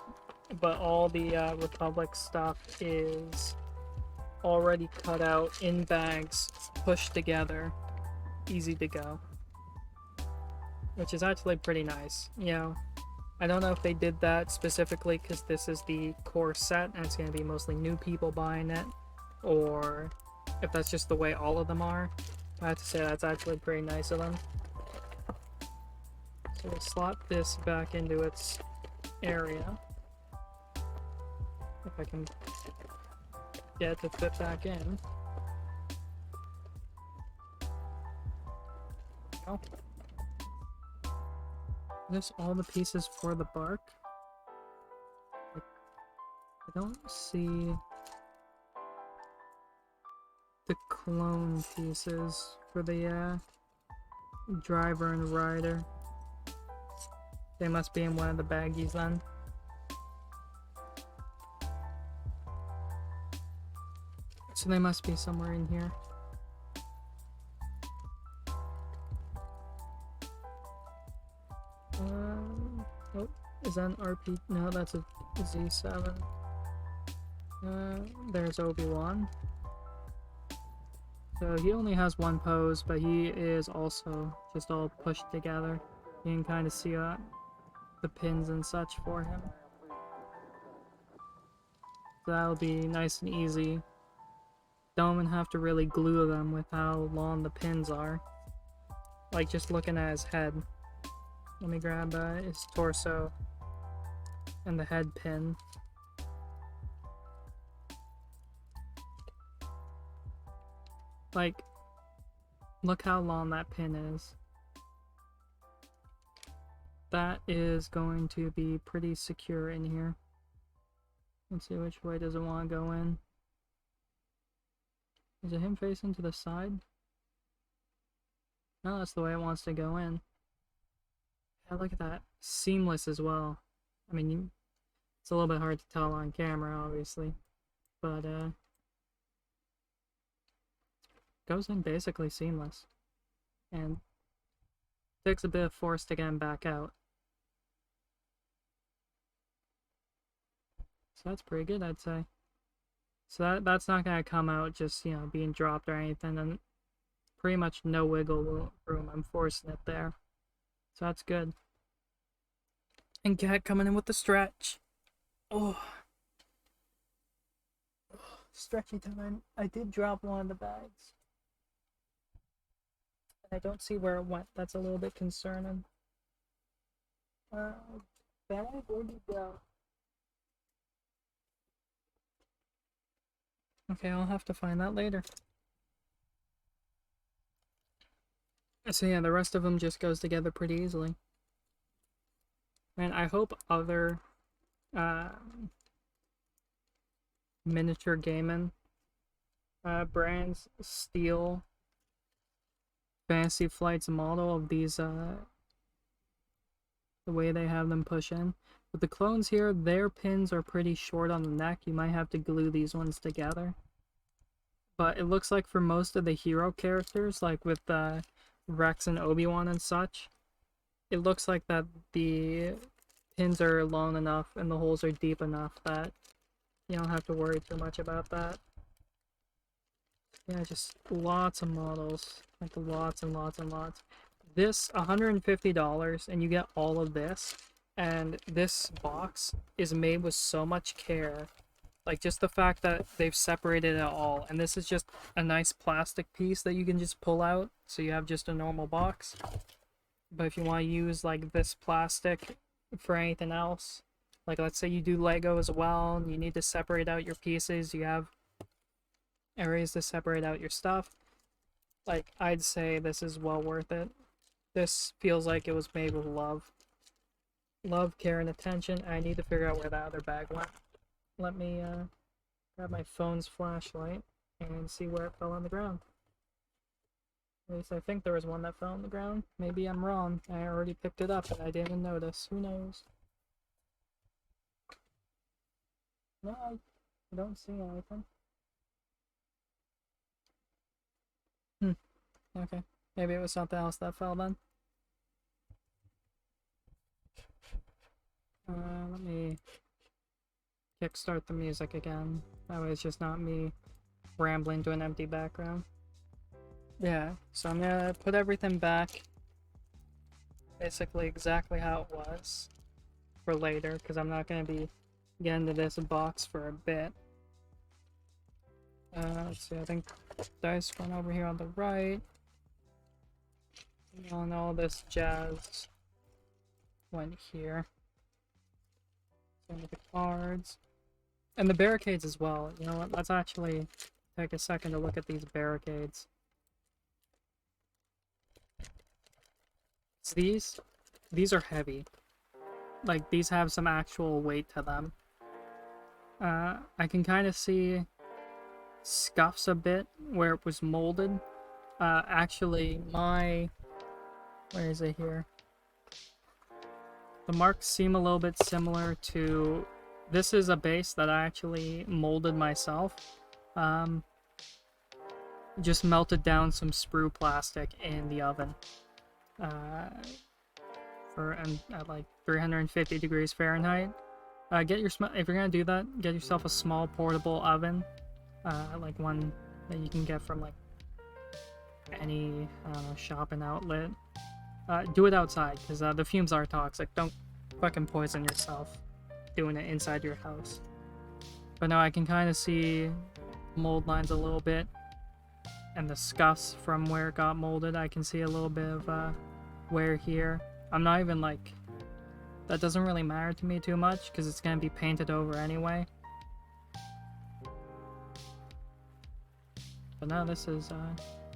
but all the Republic stuff is already cut out in bags, pushed together, easy to go. Which is actually pretty nice, you know. I don't know if they did that specifically because this is the core set and it's going to be mostly new people buying it, or if that's just the way all of them are. I have to say that's actually pretty nice of them. So we'll slot this back into its area. If I can get it to fit back in. Oh. There's all the pieces for the bark. I don't see the clone pieces for the driver and rider. They must be in one of the baggies then. So they must be somewhere in here. Oh, is that an RP? No, that's a Z7. There's Obi-Wan. So he only has one pose, but he is also just all pushed together. You can kind of see the pins and such for him. So that'll be nice and easy. Don't even have to really glue them with how long the pins are. Like just looking at his head. Let me grab his torso and the head pin. Like, look how long that pin is. That is going to be pretty secure in here. Let's see, which way does it want to go in? Is it him facing to the side? No, that's the way it wants to go in. Yeah, look at that. Seamless as well. I mean, it's a little bit hard to tell on camera, obviously. But, goes in basically seamless. And takes a bit of force to get him back out. So that's pretty good, I'd say. So that's not going to come out just, you know, being dropped or anything. And pretty much no wiggle room. I'm forcing it there. So that's good. And Cat coming in with the stretch. Oh. Stretchy time. I did drop one of the bags. And I don't see where it went. That's a little bit concerning. Bag, where'd you go? Okay, I'll have to find that later. So yeah, the rest of them just goes together pretty easily. And I hope other miniature gaming brands steal Fantasy Flight's model of these, the way they have them push in. With the clones here, their pins are pretty short on the neck. You might have to glue these ones together. But it looks like for most of the hero characters, like with Rex and Obi-Wan and such, it looks like that the pins are long enough and the holes are deep enough that you don't have to worry too much about that. Yeah, just lots of models. Like lots and lots and lots. This, $150, and you get all of this. And this box is made with so much care. Like, just the fact that they've separated it all. And this is just a nice plastic piece that you can just pull out. So you have just a normal box. But if you want to use, like, this plastic for anything else, like, let's say you do Lego as well, and you need to separate out your pieces, you have areas to separate out your stuff. Like, I'd say this is well worth it. This feels like it was made with love. Love, care, and attention. I need to figure out where that other bag went. Let me grab my phone's flashlight and see where it fell on the ground. At least I think there was one that fell on the ground. Maybe I'm wrong. I already picked it up and I didn't notice. Who knows? No, I don't see anything. Okay. Maybe it was something else that fell then. Let me kickstart the music again. That way it's just not me rambling to an empty background. Yeah, so I'm gonna put everything back basically exactly how it was for later, because I'm not gonna be getting to this box for a bit. Let's see, I think dice went over here on the right. And all this jazz went here. Same with the cards. And the barricades as well. You know what, let's actually take a second to look at these barricades. These are heavy. Like, these have some actual weight to them. I can kind of see scuffs a bit where it was molded. Actually, where is it here? The marks seem a little bit similar to... This is a base that I actually molded myself. Just melted down some sprue plastic in the oven. At like 350 degrees Fahrenheit. If you're gonna do that, get yourself a small portable oven, like one that you can get from like any shopping outlet. Do it outside, because the fumes are toxic. Don't fucking poison yourself doing it inside your house. But no, I can kind of see mold lines a little bit, and the scuffs from where it got molded. I can see a little bit of wear here. I'm not even like... That doesn't really matter to me too much, because it's gonna be painted over anyway. But no, this is,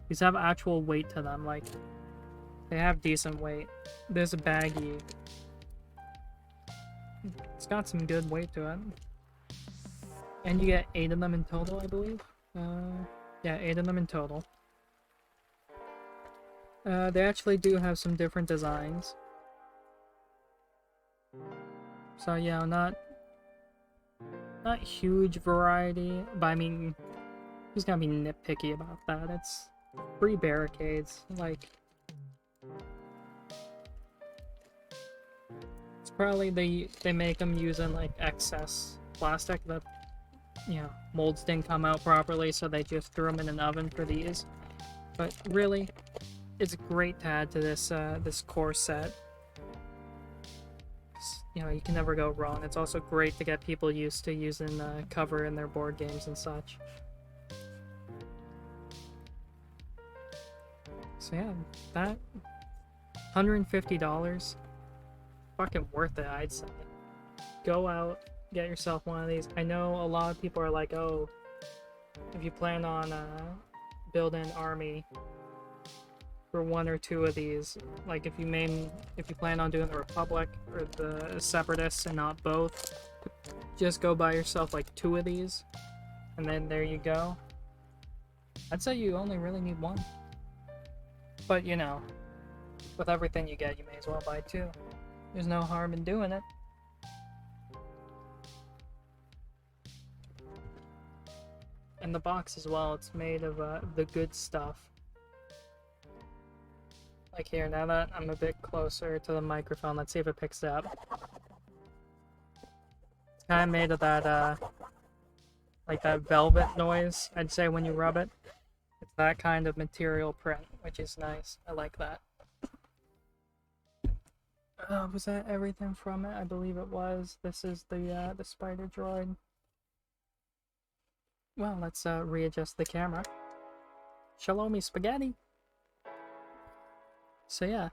these have actual weight to them, like, they have decent weight. This baggie, it's got some good weight to it. And you get 8 of them in total, I believe. Yeah, 8 of them in total. They actually do have some different designs. So yeah, not huge variety, but I mean, who's gonna be nitpicky about that? It's 3 barricades, like... It's probably they make them using like excess plastic that, you know, molds didn't come out properly, so they just threw them in an oven for these. But really, it's great to add to this this core set. You know, you can never go wrong. It's also great to get people used to using cover in their board games and such. So yeah, that $150, fucking worth it, I'd say. Go out, get yourself one of these. I know a lot of people are like, oh, if you plan on building an army for 1 or 2 of these, like if you plan on doing the Republic or the Separatists and not both, just go buy yourself like 2 of these, and then there you go. I'd say you only really need 1. But you know, with everything you get, you may as well buy 2. There's no harm in doing it. And the box as well, it's made of the good stuff. Like here, now that I'm a bit closer to the microphone, let's see if it picks it up. It's kind of made of that, like that velvet noise, I'd say, when you rub it. It's that kind of material print, which is nice. I like that. Was that everything from it? I believe it was. This is the spider droid. Well, let's readjust the camera. Shalomi spaghetti! So yeah,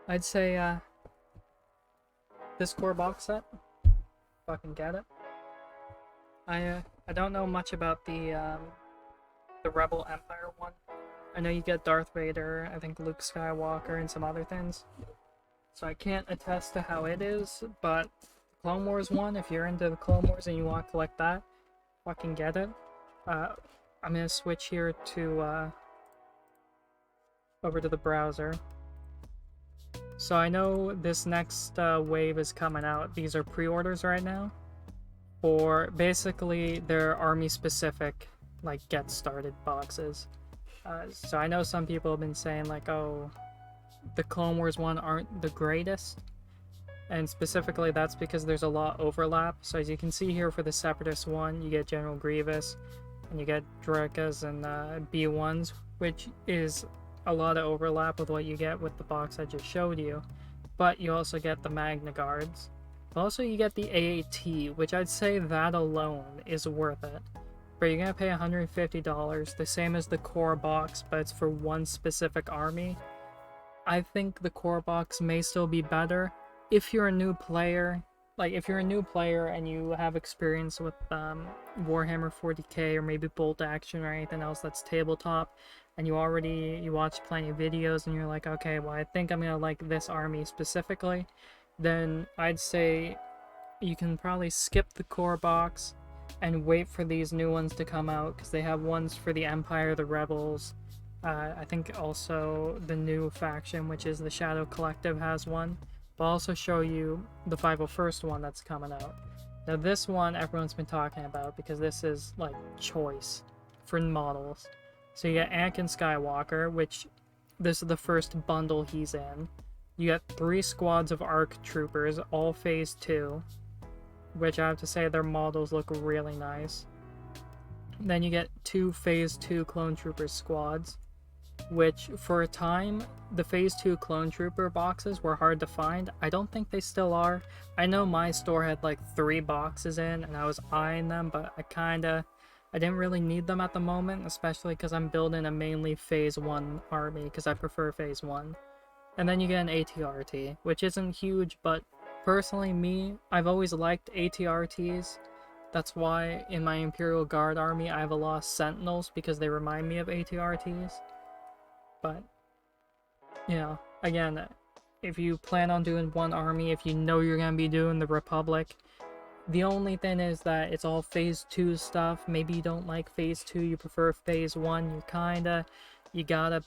I'd say this core box set, fucking get it. I I don't know much about the Rebel Empire one. I know you get Darth Vader, I think Luke Skywalker, and some other things. So I can't attest to how it is, but Clone Wars one, if you're into the Clone Wars and you want to collect that, fucking get it. I'm gonna switch here to over to the browser. So I know this next wave is coming out. These are pre-orders right now. For basically their army specific, like, get started boxes. So I know some people have been saying like, oh, the Clone Wars one aren't the greatest. And specifically that's because there's a lot of overlap. So as you can see here for the Separatist one, you get General Grievous, and you get Droikas and B1s, which is a lot of overlap with what you get with the box I just showed you. But you also get the Magna Guards. Also, you get the AAT, which I'd say that alone is worth it. But you're gonna pay $150, the same as the core box, but it's for one specific army. I think the core box may still be better if you're a new player. Like, if you're a new player and you have experience with Warhammer 40k or maybe Bolt Action or anything else that's tabletop, and you watch plenty of videos and you're like, okay, well, I think I'm gonna like this army specifically, then I'd say you can probably skip the core box and wait for these new ones to come out, because they have ones for the Empire, the Rebels, I think also the new faction, which is the Shadow Collective, has one. But I'll also show you the 501st one that's coming out. Now this one everyone's been talking about because this is like choice for models. So you get Anakin Skywalker, which this is the first bundle he's in. You get 3 squads of ARC troopers, all phase 2, which I have to say their models look really nice. Then you get 2 phase 2 clone troopers squads, which for a time the phase 2 clone trooper boxes were hard to find. I don't think they still are. I know my store had like 3 boxes in and I was eyeing them, but I didn't really need them at the moment, especially because I'm building a mainly phase 1 army because I prefer phase 1. And then you get an ATRT, which isn't huge, but personally I've always liked ATRTs. That's why in my Imperial Guard army I have a lot of Sentinels, because they remind me of ATRTs. But, you know, again, if you plan on doing one army, if you know you're going to be doing the Republic, the only thing is that it's all phase 2 stuff. Maybe you don't like phase 2, you prefer phase 1, you gotta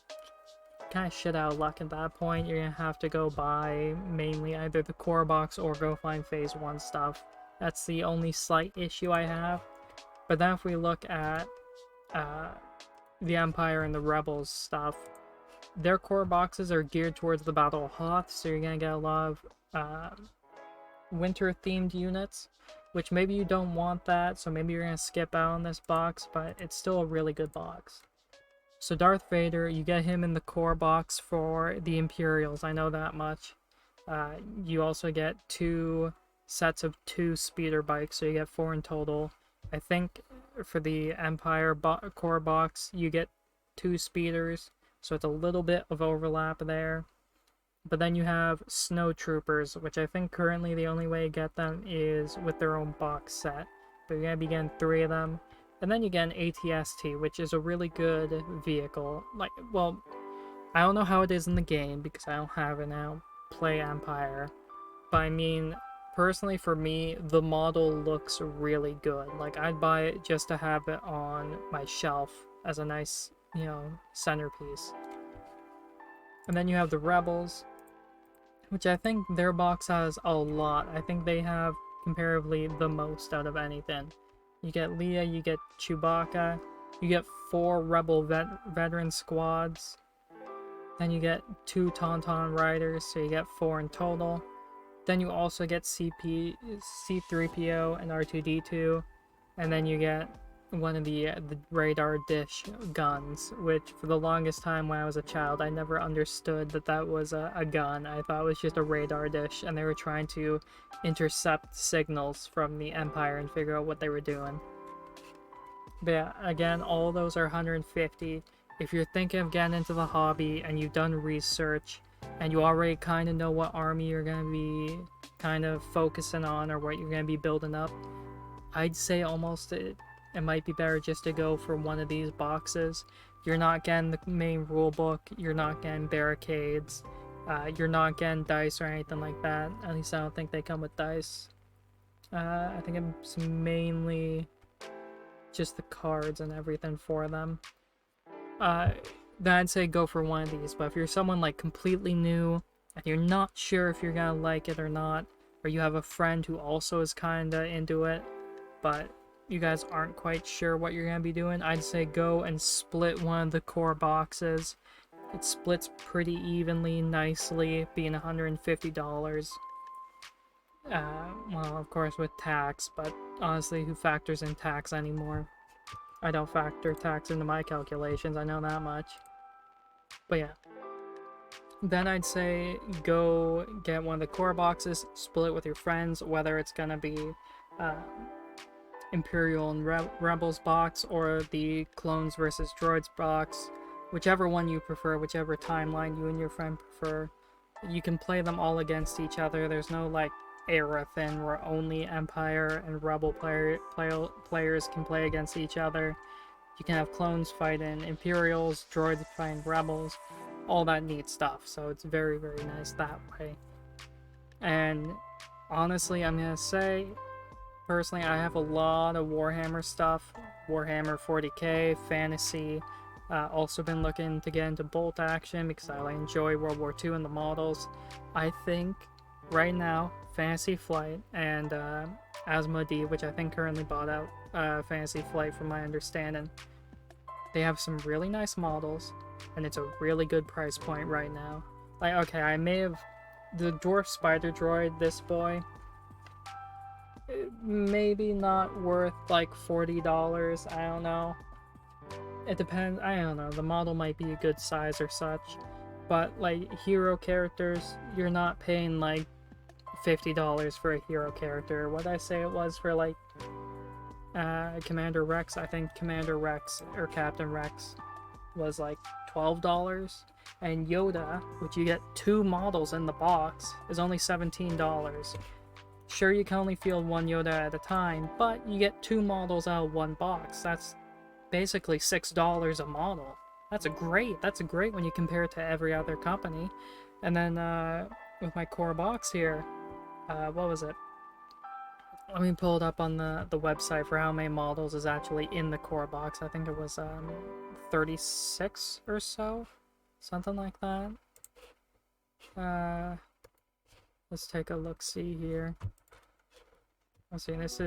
kind of shit out of luck at that point. You're gonna have to go buy mainly either the core box or go find phase 1 stuff. That's the only slight issue I have. But then if we look at the Empire and the Rebels stuff, their core boxes are geared towards the Battle of Hoth, so you're gonna get a lot of winter themed units, which maybe you don't want that, so maybe you're gonna skip out on this box, but it's still a really good box. So Darth Vader, you get him in the core box for the Imperials, I know that much. You also get 2 sets of 2 speeder bikes, so you get 4 in total. I think for the Empire core box, you get 2 speeders, so it's a little bit of overlap there. But then you have Snow Troopers, which I think currently the only way to get them is with their own box set. But you're going to be getting 3 of them. And then you get an ATST, which is a really good vehicle. Like, well, I don't know how it is in the game because I don't have it now. Play Empire. But I mean, personally for me, the model looks really good. Like, I'd buy it just to have it on my shelf as a nice, you know, centerpiece. And then you have the Rebels, which I think their box has a lot. I think they have comparatively the most out of anything. You get Leia, you get Chewbacca, you get 4 Rebel veteran squads, then you get 2 Tauntaun riders, so you get 4 in total. Then you also get C3PO and R2-D2, and then you get one of the radar dish guns, which for the longest time when I was a child, I never understood that was a gun. I thought it was just a radar dish, and they were trying to intercept signals from the Empire and figure out what they were doing. But yeah, again, all those are $150. If you're thinking of getting into the hobby and you've done research and you already kind of know what army you're going to be kind of focusing on or what you're going to be building up, I'd say almost it might be better just to go for one of these boxes. You're not getting the main rulebook, you're not getting barricades, you're not getting dice or anything like that. At least I don't think they come with dice. I think it's mainly just the cards and everything for them. Then I'd say go for one of these, but if you're someone like completely new and you're not sure if you're gonna like it or not, or you have a friend who also is kinda into it, but you guys aren't quite sure what you're gonna be doing, I'd say go and split one of the core boxes. It splits pretty evenly, nicely, being $150. Well, of course with tax, but honestly, who factors in tax anymore? I don't factor tax into my calculations, I know that much. But yeah. Then I'd say go get one of the core boxes, split it with your friends, whether it's gonna be Imperial and Rebels box or the Clones versus Droids box. Whichever one you prefer, whichever timeline you and your friend prefer. You can play them all against each other. There's no like era thing where only Empire and Rebel players can play against each other. You can have clones fighting Imperials, droids fighting Rebels, all that neat stuff. So it's very, very nice that way. And honestly, I'm gonna say, personally, I have a lot of Warhammer stuff. Warhammer 40k, fantasy. Also been looking to get into bolt action because I enjoy World War II and the models. I think right now, Fantasy Flight and Asmodee, which I think currently bought out Fantasy Flight from my understanding, they have some really nice models, and it's a really good price point right now. Like, okay, I may have the Dwarf Spider Droid, this boy, maybe not worth like $40, I don't know. It depends, I don't know, the model might be a good size or such, but like hero characters, you're not paying like $50 for a hero character. What did I say it was for like Commander Rex? I think Commander Rex or Captain Rex was like $12, and Yoda, which you get 2 models in the box, is only $17. Sure, you can only field one Yoda at a time, but you get 2 models out of one box. That's basically $6 a model. That's great when you compare it to every other company. And then with my core box here, what was it? Let me pull it up on the website for how many models is actually in the core box. I think it was 36 or so, something like that. Let's take a look-see here. Let's see, this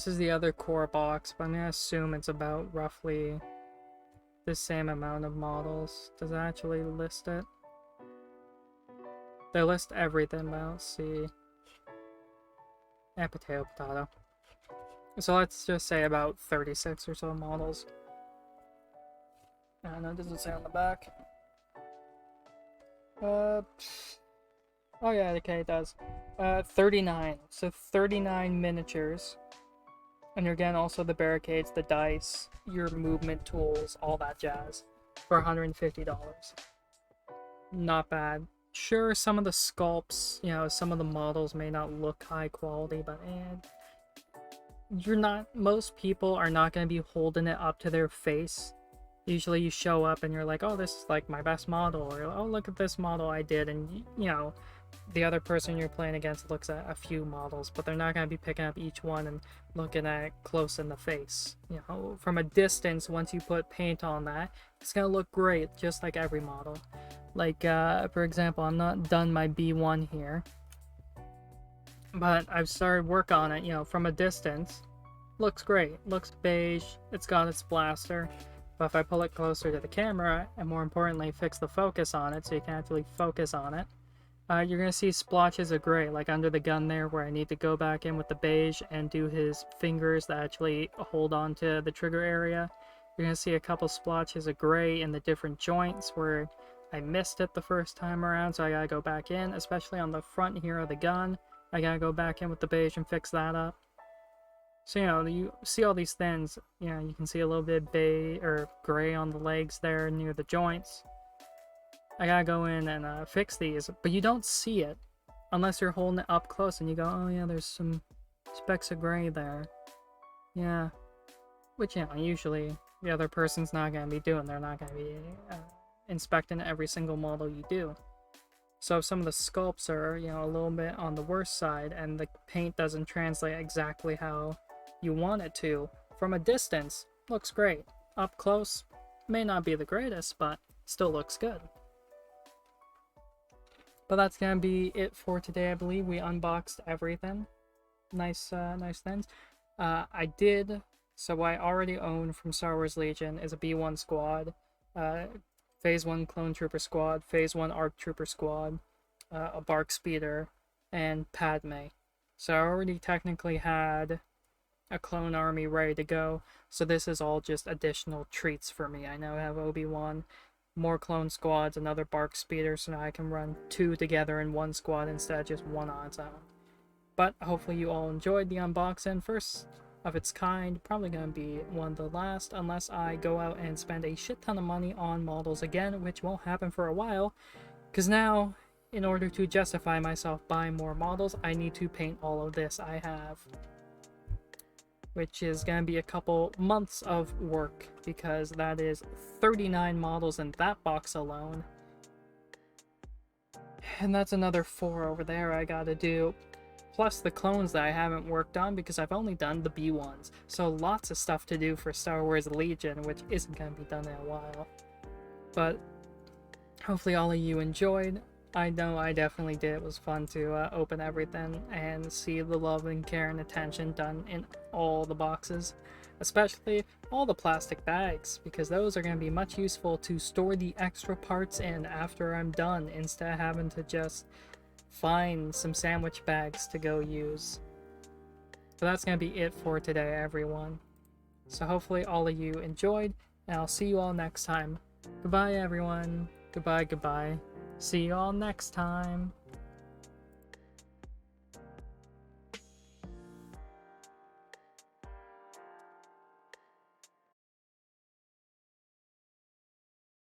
is the other core box, but I'm gonna assume it's about roughly the same amount of models. Does it actually list it? They list everything, but I don't see. Potato. So let's just say about 36 or so models. I don't know, it doesn't say on the back. Oh yeah, okay, it does. 39. So 39 miniatures. And you're getting also the barricades, the dice, your movement tools, all that jazz for $150. Not bad. Sure, some of the sculpts, some of the models may not look high quality, but most people are not going to be holding it up to their face. Usually you show up and you're like, oh, this is like my best model, or oh, look at this model I did, and the other person you're playing against looks at a few models, but they're not going to be picking up each one and looking at it close in the face. From a distance, once you put paint on that, it's going to look great, just like every model. Like, for example, I'm not done my B1 here, but I've started work on it, from a distance. Looks great, looks beige, it's got its blaster, but if I pull it closer to the camera, and more importantly, fix the focus on it so you can actually focus on it, you're going to see splotches of gray, like under the gun there, where I need to go back in with the beige and do his fingers that actually hold on to the trigger area. You're going to see a couple splotches of gray in the different joints where I missed it the first time around, so I gotta go back in, especially on the front here of the gun. I gotta go back in with the beige and fix that up. So, you see all these things, you can see a little bit of beige or gray on the legs there near the joints. I gotta go in and fix these, but you don't see it Unless you're holding it up close and you go, oh yeah, there's some specks of gray there. Yeah. Which, you know, usually the other person's not going to be doing. They're not going to be inspecting every single model you do. So if some of the sculpts are, you know, a little bit on the worst side and the paint doesn't translate exactly how you want it to, from a distance, looks great. Up close, may not be the greatest, but still looks good. But that's gonna be it for today. I believe we unboxed everything. Nice things. So what I already own from Star Wars Legion is a B1 squad, Phase 1 Clone Trooper squad, Phase 1 ARC Trooper squad, a BARC Speeder, and Padme. So I already technically had a clone army ready to go, so this is all just additional treats for me. I now have Obi-Wan, more clone squads, another BARC Speeder, so now I can run 2 together in one squad instead of just one on its own. But hopefully you all enjoyed the unboxing. First of its kind, probably going to be one of the last, unless I go out and spend a shit ton of money on models again, which won't happen for a while, because now, in order to justify myself buying more models, I need to paint all of this I have, which is going to be a couple months of work, because that is 39 models in that box alone. And that's another 4 over there I gotta do, plus the clones that I haven't worked on because I've only done the B1s. So lots of stuff to do for Star Wars Legion, which isn't going to be done in a while. But hopefully all of you enjoyed. I know I definitely did. It was fun to open everything and see the love and care and attention done in all the boxes. Especially all the plastic bags, because those are going to be much useful to store the extra parts in after I'm done, instead of having to just find some sandwich bags to go use. But that's going to be it for today, everyone. So hopefully all of you enjoyed, and I'll see you all next time. Goodbye, everyone. Goodbye, goodbye. See you all next time.